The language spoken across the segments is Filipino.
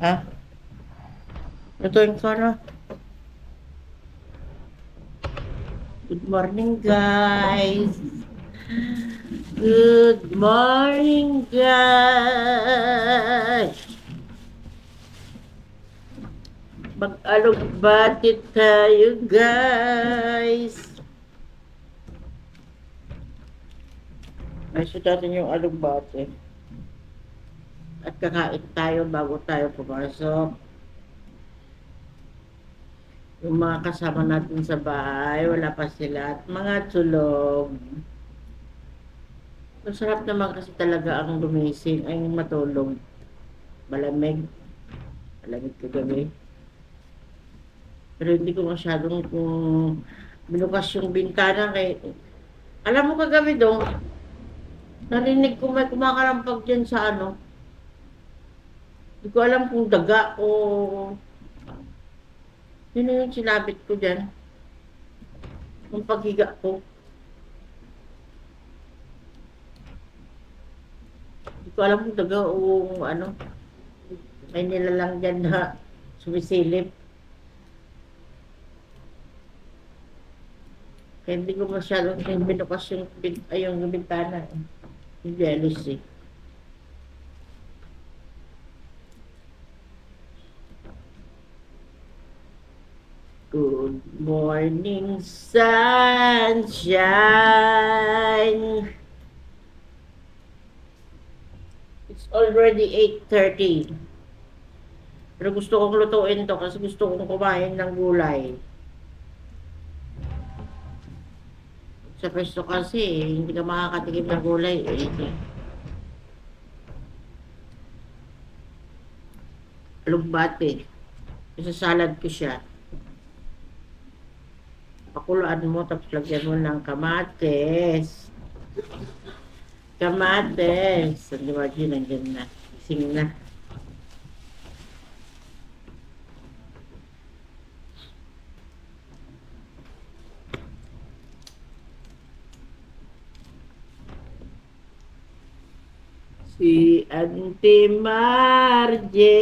Ha? Lutuin ko na. Good morning, guys. Good morning, guys. Mag-alugbati tayo, guys. Ay, natin yung alugbati. At kakain tayo bago tayo pumasok. Yung mga kasama natin sa bahay, wala pa sila. At mga tulog. Masarap naman kasi talaga ang gumising ay matulog. Malamig. Malamig kagabi. Pero hindi ko masyadong binukas yung bintana kay... Alam mo kagabi dong, narinig ko may kumakarampag dyan sa ano. Hindi ko alam kung daga o... Yun na yung sinabit ko dyan. Yung paghiga ko. Hindi ko alam kung daga o ano. May nilalang dyan na sumisilip. Kaya hindi ko masyadong binukas yung bintana. Yung jealous eh. Good morning, sunshine. It's already 8:30. Pero gusto kong lutuin to kasi gusto kong kumain ng gulay. Sa pwesto kasi, hindi ka makakatikim ng gulay. Alugbati. Isasalad ko siya. Pakuluan mo, tapos lagyan mo ng kamates. Kamates. Ang imagine, nandiyan na. Ising na. Si Auntie Marje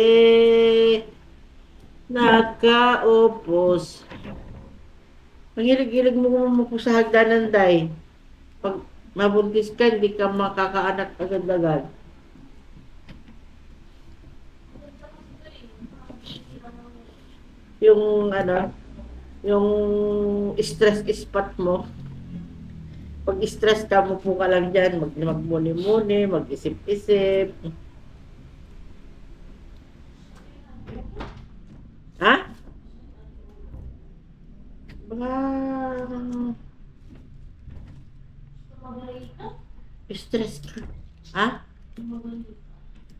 nakaupos. Ang hilig-hilig mo kumupo sa hagdanan, day. Pag mabuntis ka, hindi ka makakaanak agad-agad. Yung ano, yung stress spot mo. Pag stress ka, mupo ka lang dyan, magmuni-muni, mag-isip-isip. Ha? Mga... stress ka. Ha?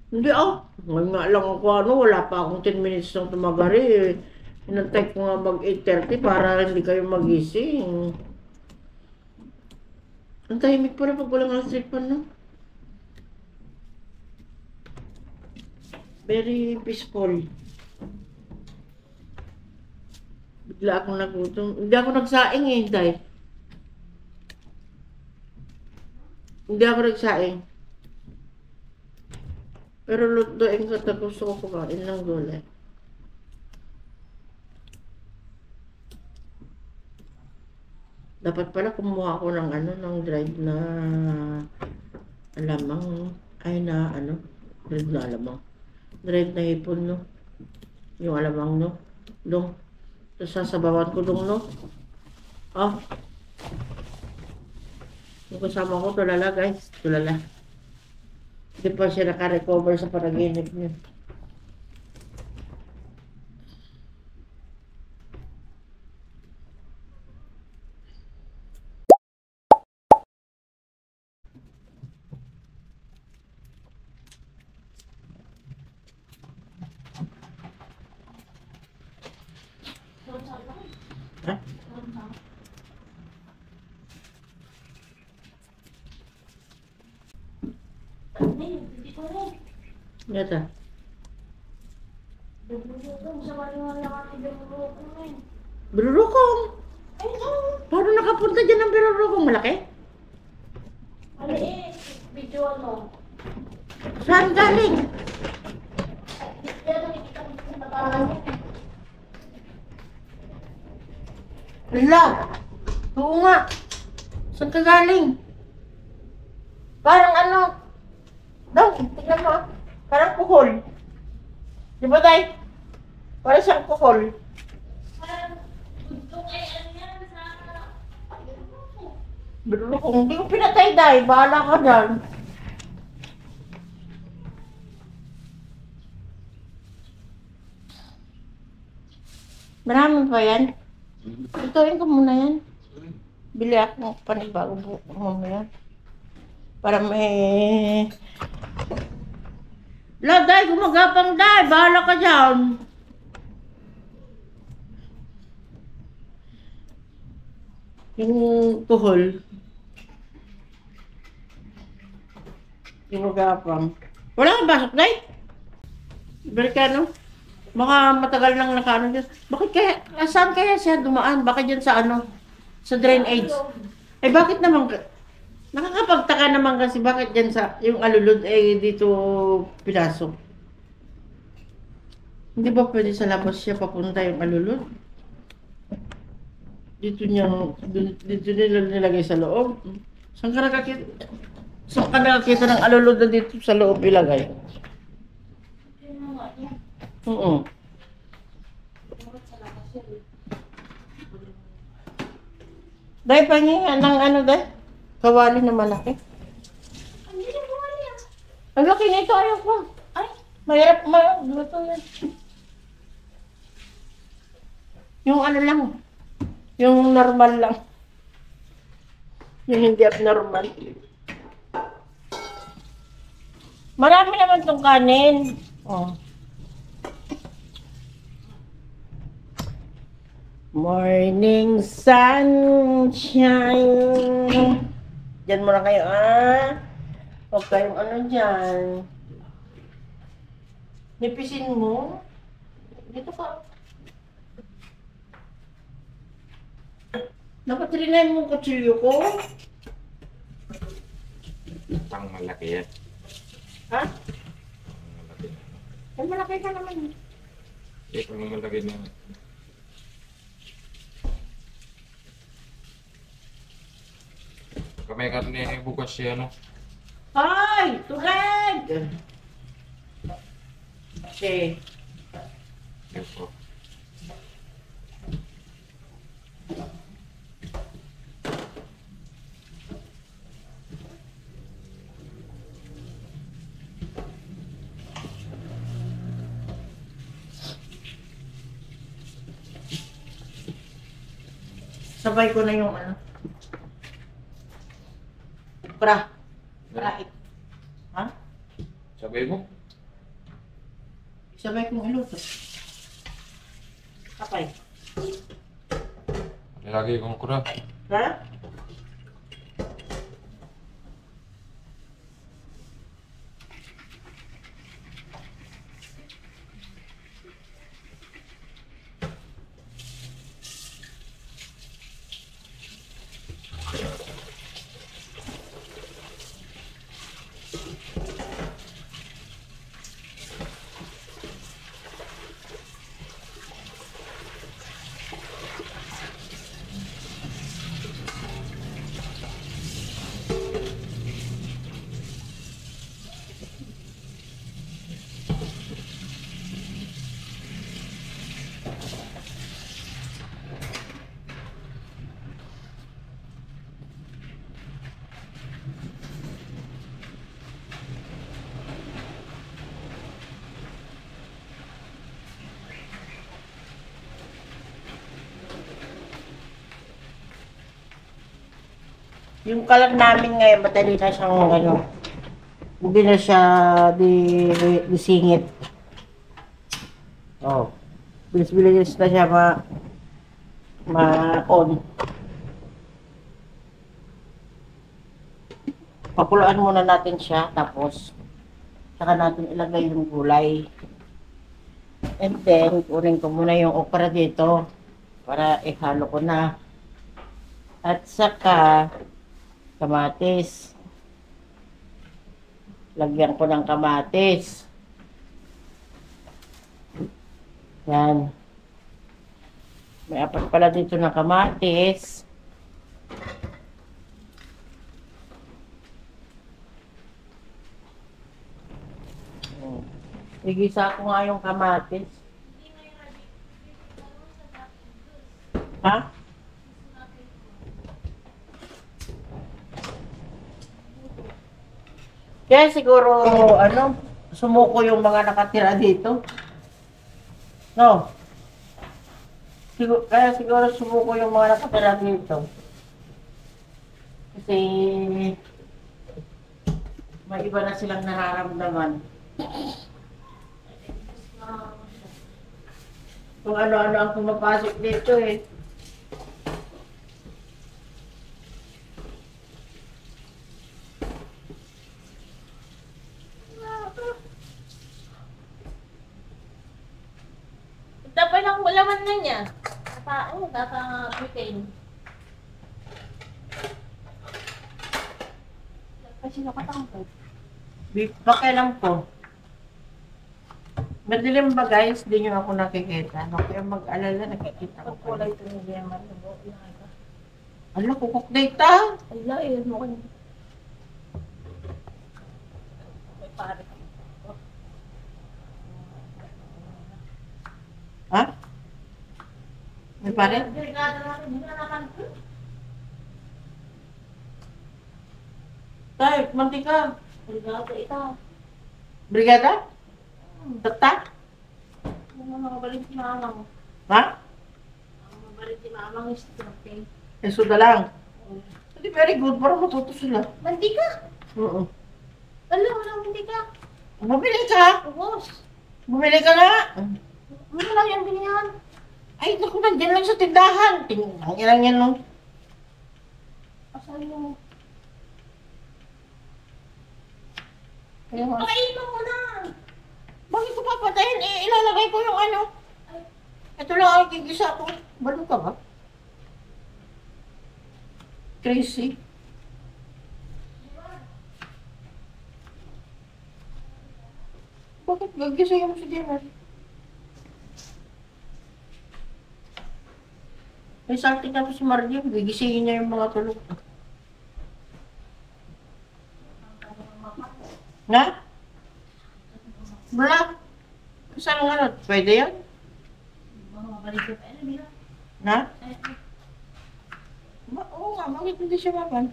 Hindi ngayon nga lang ako wala pa akong 10 minutes ng tumagari. Inantay ko nga mag 8:30 para hindi kayo magising. Ang tahimik pala pag walang electric no? Very peaceful. Bigla akong nagutom. Hindi ako nagsaing dahil. Hindi ako nagsaing. Pero lutuin ko tapos gusto ko kumain ng gulay. Dapat pala kumuha ako ng ng dried na alamang. Ay na dried na alamang. Dried na hipon no. Yung alamang no. Dong. Tapos sasabawan ko dong no. Yung kasama ko tulala guys. Tulala. Hindi pa siya naka-recover sa panaginip niya. Ha? Yata. Birurukong? Paano nakapunta dyan ang birurukong? Malaki? Maliit. Video mo. Saan galing? Yan ang Ala! Oo nga. Saan ka galing? Parang ano? Daw, tignan mo. Parang kuhol. Di ba, Day? Parang siyang kuhol. Pero kung hindi ko pinatay, Day, bahala ka dyan. Marami pa yan. Ituin ko muna yan. Bili ako ng panibago buko mamaya. Para may... La, Day, gumagapang, Day. Bahala ka dyan. Yung tuhol. Gumagapang. Wala kang basok, Day? Amerikano? Baka matagal nang nakaano dyan. Bakit kaya, saan kaya siya dumaan? Bakit dyan sa ano? Sa drainage? Eh bakit naman, nakakapagtaka naman kasi bakit dyan sa, yung alulod eh dito pinasok? Hindi ba pwede sa labas siya papunta yung alulod? Dito nila nilagay sa loob. Saan ka nakakita ng alulod na dito sa loob ilagay? Oo. Dahil pahinga ng ano dahil? Kawali na malaki. Ang laki nito, ayaw ko. Ay, mahirap luto yan. Yung ano lang, yung normal lang. Yung hindi abnormal. Marami naman tong kanin. Oh. Morning sunshine. Diyan muna kayo, ah. Huwag kayong ano dyan. Nipisin mo. Dito ka. Napatrinayin mo kutsilyo ko. Pang malaki yan. Ha? Malaki. Ay, malaki ka naman. Eh, pang malaki na. Kamay ka rin bukas siya, no? Hoy! Tugad! Okay. Yes, po. Sabay ko na yung ano. Pra. Pra. Ha? Sabay mo? Sabay kong iluto. Kapay. Nilagay kong kura. Ha? Yung kalan namin ngayon, madali na siyang ano, hindi na siya disingit. Oh. Bilis-bilis na siya ma-on. Pakuluan muna natin siya, tapos saka natin ilagay yung gulay. And then, kunin ko muna yung okra dito para ihalo ko na. At saka, kamatis. Lagyan ko ng kamatis. Yan. May apat pala dito na kamatis. Igisa ko nga yung kamatis. Ha? Kaya siguro, sumuko yung mga nakatira dito. No? Kaya siguro sumuko yung mga nakatira dito. Kasi, may iba na silang nararamdaman. Kung ano-ano ang pumapasok dito eh. Tapos lang laman na niya. Data-retain. Kasi nakatangkad. Pakialam ko. Madilim ba guys? Hindi nyo ako nakikita. Ano kaya mag-alala, nakikita ko Pag pa. kulay ito ng diamond, Ala, kukok data. ala, eh, mo kayo. May pare. Ha? May pare? Delikado natin, hindi na naman. Tay, mantika. Delikado ito. Brigada? Tata? Ano mabalik si mamang? Ha? Mabalik si mamang is okay. Suda lang. Hindi, very good. Para matuto sila. Mantika! Oo. Ala, walang mantika. Bumili ka. Ubos. Bumili ka nga. Ano lang yan binyan? Ay, naku, nandiyan lang sa tindahan. Ang ilang yan nung. Asan yung... Kaya nga. Pakainin mo na! Bakit ko papatayin? Eh, ilalagay ko yung ano. Ito lang ang gigisa ko. Balo ka ba? Crazy. Bakit gagising mo si Jenner? May salting kami si Mario. Gigisingin niya yung mga tulog. Na? Wala. Saan nga ano? Pwede yan? Mabalik ko pa. Ano bila? Na? Oo nga, bakit hindi siya mapan?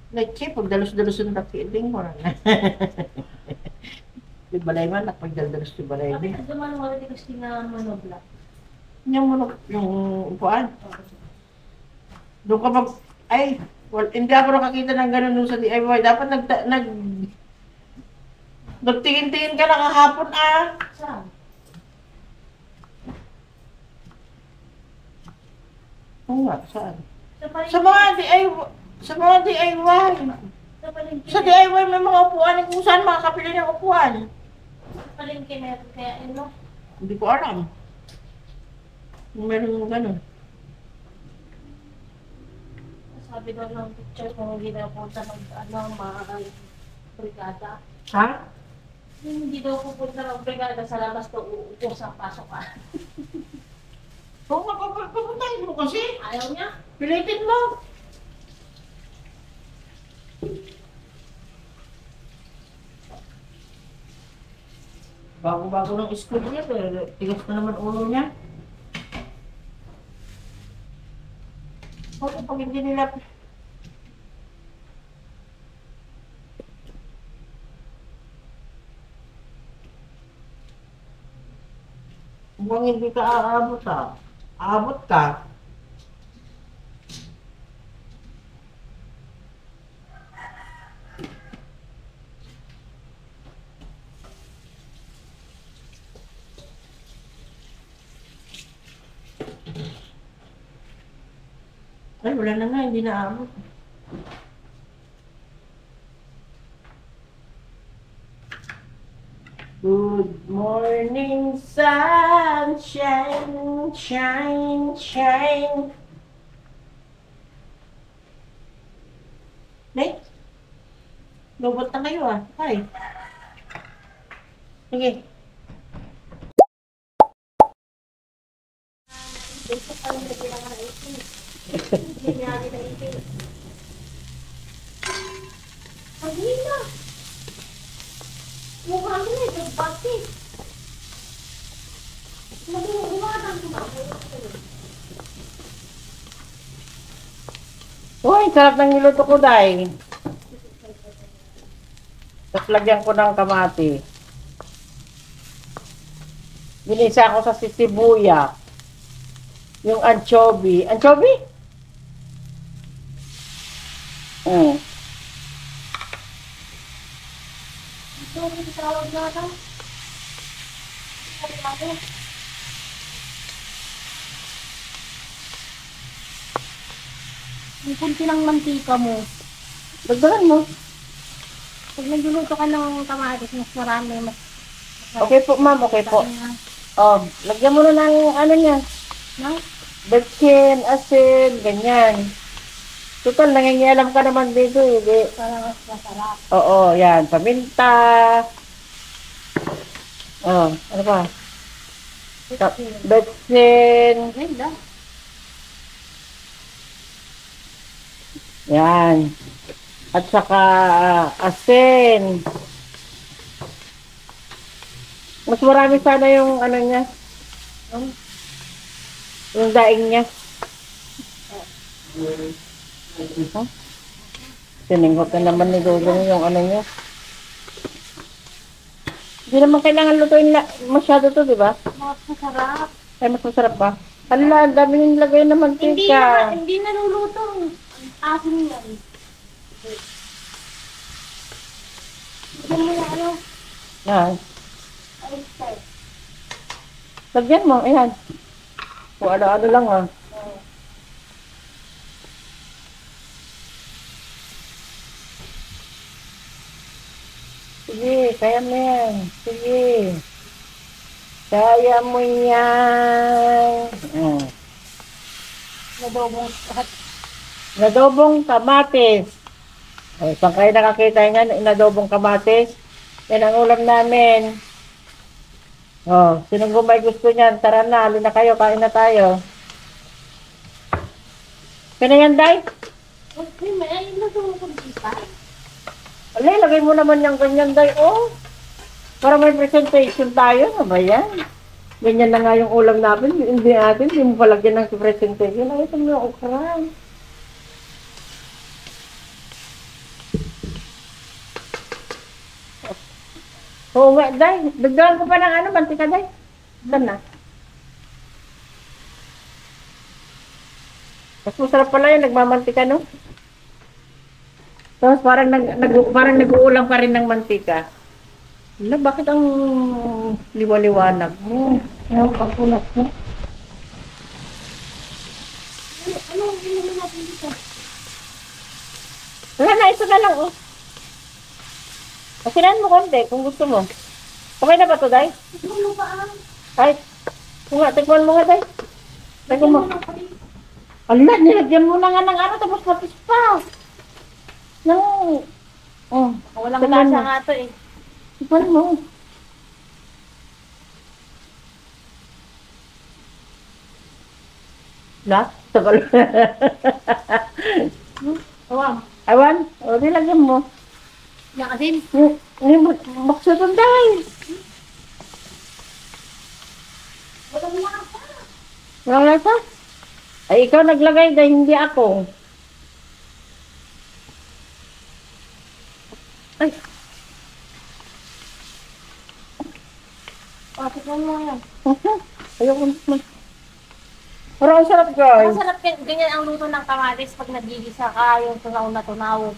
Leche, pagdalos-dalos yung tapiling mo na. Di balay man, pagdalos yung balay Kapit din. ang dumanong wala di kasi na manobla. Yung upuan. Doon ka mag... Ay, hindi ako nakakita ng ganun nung sa DIY. Dapat nagtingin-tingin ka na kahapon ah. Saan? Oo nga, saan? Sa palengke. Sa mga DIY. Sa mga DIY. Sa palengke. Sa DIY may mga upuan kung saan makakapili ng upuan. Sa palengke meron kaya ano? Hindi ko alam. Kung meron ganun. Sabi daw ng picture kung hindi daw punta ng mga brigada. Ha? Hindi daw pupunta ng brigada sa labas to uupo sa pasokan. Oo nga, papuntahin mo kasi. Ayaw niya? Pilitin mo. Bago-bago ng school niya, pero tigas na naman ulo niya. Bakit pag hindi nila... Kung hindi ka aabot ha, aabot ka. Ay, wala na nga, hindi na aabot. Good morning, sunshine, shine, shine. Nay, lobot na kayo ah. Hi. Sige. Ito parang nagbilang na ito. Hindi niya na ito. Sabi na. Mukha mo na ito. Bakit? Mag-uwanan ko ba? Uy, sarap ng niluto ko, Day. Tapos lagyan ko ng kamati. Ginisa ko sa sisibuya. Yung anchovy. Anchovy? Ito ang tawag na ito. Sabi ako. Ang kunti ng mantika mo. Dagdagan mo. Pag nagluluto ka ng kamatis, mas marami. Mas Okay po, ma'am. Okay po. Oh, lagyan mo na ng ano niya. No? Betchin, asin, ganyan. Total, nangingialam ka naman dito, eh. Para mas masarap. Oo, yan. Paminta. Oh, ano pa? Betchin. Ganda. Yan. At saka asin. Mas marami sana yung ano niya. Yung daing niya. Siningot na naman ni Dodong yung ano niya. Hindi naman kailangan lutuin masyado to, di ba? Mas masarap. Ay, mas masarap ba? Hala, ang dami yung lagay na mantika. Hindi naluluto. Asin yan. Bigyan mo na ano. Yan. Ay, style. Lagyan mo, ayan. Kung ano-ano lang, ah. Sige, kaya mo yan. Sige. Kaya mo yan. Nadobong lahat. Inadobong kamatis. Ay, saan kayo nakakita yan? Inadobong kamatis. Yan ang ulam namin. Oh, sinong may gusto niyan? Tara na, halina kayo, kain na tayo. Kaya yan, Day? Okay, may ayun na tumukod dito. Alay, lagay mo naman yung ganyan, Day. Oh, para may presentation tayo. Ano ba yan? Ganyan na nga yung ulam namin. Hindi natin, hindi mo palagyan ng presentation. Ay, ito mo yung okra. Oo nga, Day. Dagdagan ko pa ng ano, mantika, Day. Saan na? Mas masarap pala yun, nagmamantika, no? Tapos parang, parang nag-uulam ka rin ng mantika. Wala, bakit ang liwaliwanag mo? Ano ang kulat mo? Ano ang ginawa natin dito? Wala na, ito na lang, oh. Pasinan mo konti kung gusto mo. Okay na ba to, Day? Ito mo pa ang. Ay, kung nga, tikman mo nga, Day. Tikman mo. Ala, nilagyan mo na nga ng ano, tapos matis pa. No. Oh, Walang tikman lasa mo. nga to eh. Tikman mo. La? Tagal. Awam. Awan, o, nilagyan mo. Yan kasi. Bakso to, Day. Walang lasa. Walang lasa? Ay, ikaw naglagay dahil hindi ako. Ay, Bakit mo yan? ayoko naman. Parang ang sarap, guys. Masarap ganyan ang luto ng kamatis pag nagigisa ka, yung tunaw na tunaw.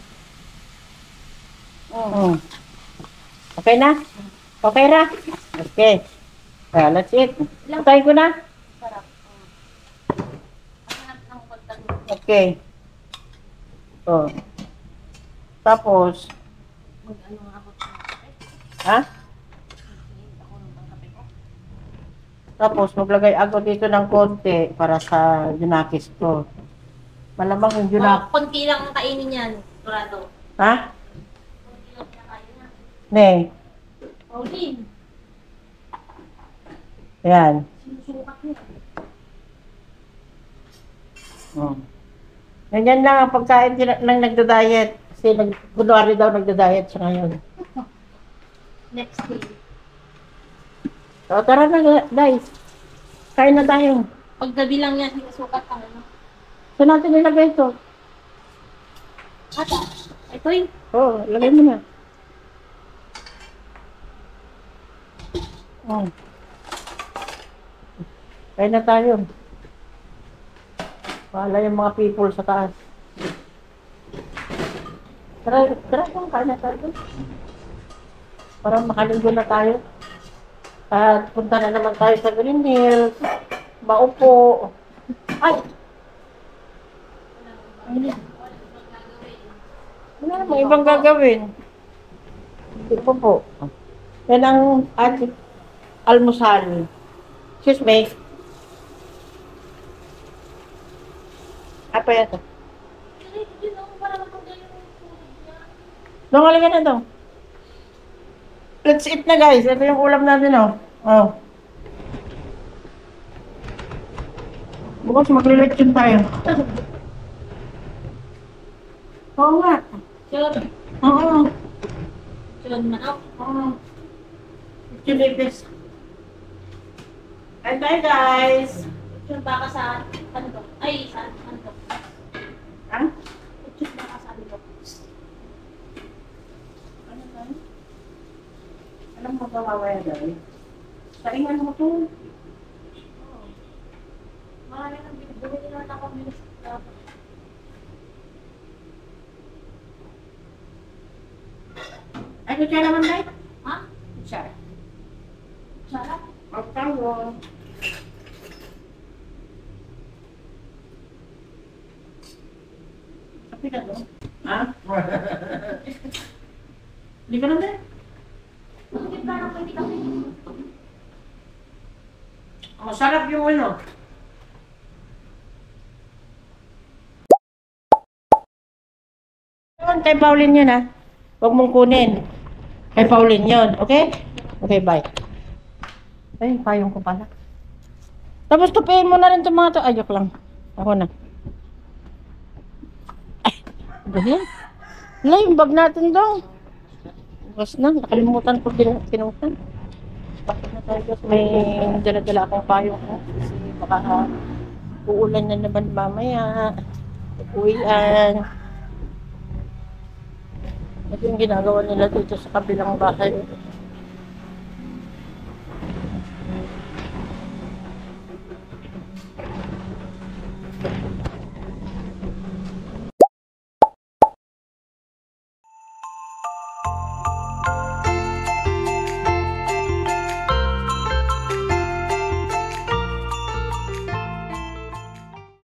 Mm. Okay na? Okay ra? Okay. That's it. Patayin ko na? Sarap. Ang hanap ng kontak. Okay. Oh. Tapos, Mag-ano nga ako sa kape. ha? Ako ng pangkape ko. Tapos, maglagay ako dito ng konti para sa junakis ko. Malamang yung junakis. Konti lang kainin yan, Torado. Ha? Konti lang kakain na. Ne. Pauline. Ayan. Sinusukat niya. Oh. Ganyan lang ang pagkain ng nagda-diet. Kasi kunwari daw nagda-diet siya ngayon. Next day. So, tara na guys. Kain na tayo. Paggabi lang yan, sinusukat ang ano. Saan natin nilagay ito? Ata, ito yung Oo, lagay mo na. Oh. Kain na tayo. Bahala yung mga people sa taas. Tara kung kain na tayo. Para makaligo na tayo. At punta na naman tayo sa Green Hills. Maupo. Ay! Wala namang ibang gagawin. Hindi po. Yan ang ating almusal. Excuse me. Apa yan? yun ako para matanggal yung tulog niya. Dong, halika na dong. Let's eat na guys. Ito yung ulam natin oh. Oh. Bukas maglilitsyon tayo. Oo nga. Sure. Oo. Sure manok. Oo. Chilipis. Bye bye guys. Sure baka sa handok. Ay, sa handok. Ha? Sure baka sa handok. Ano ba? Alam mo ba mamaya guys? Saingan mo to. Marami nang bumili na ako minus. Ay, kutsa naman tayo? Ha? Kutsa. Sarap. Magtayo. Sabi ka to? Ha? Hindi ka naman. Bakit ba nang pwede kami? Ang sarap yung ano. Yun, kay Pauline yun ha. Huwag mong kunin. Kay Pauline yun, okay? Okay, bye. Ay, payong ko pala. Tapos tupiin mo na rin itong mga to. Ay, joke lang. Ako na. Ay, ganyan. Wala, yung bag natin daw. Bukas na, nakalimutan ko kinutan. Bakit na tayo guys? May dala-dala akong payong ko. Kasi baka uulan na naman mamaya. Uwian. Ito yung ginagawa nila dito sa kabilang bahay.